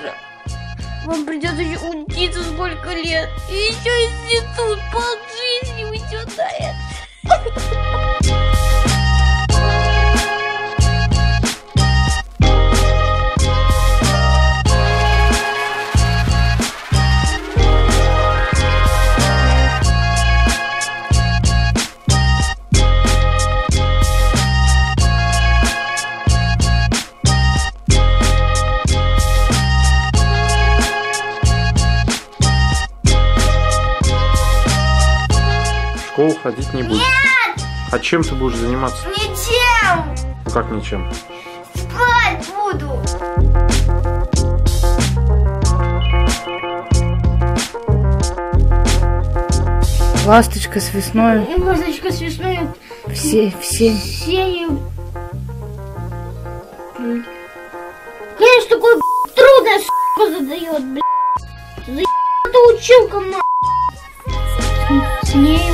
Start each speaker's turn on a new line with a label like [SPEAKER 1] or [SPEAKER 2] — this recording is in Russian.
[SPEAKER 1] мира. Вам придется еще учиться сколько лет. И еще институт, полжизни уйдет на это.
[SPEAKER 2] В школу ходить не будешь?
[SPEAKER 1] Нет!
[SPEAKER 2] А чем ты будешь заниматься?
[SPEAKER 1] Ничем!
[SPEAKER 2] Ну как ничем?
[SPEAKER 1] Спать буду!
[SPEAKER 3] Ласточка с весной.
[SPEAKER 1] Ласточка с весной.
[SPEAKER 3] Все.
[SPEAKER 1] Конечно, такой трудная с***ка задает, блядь. Заебата училка, нахуй. С нею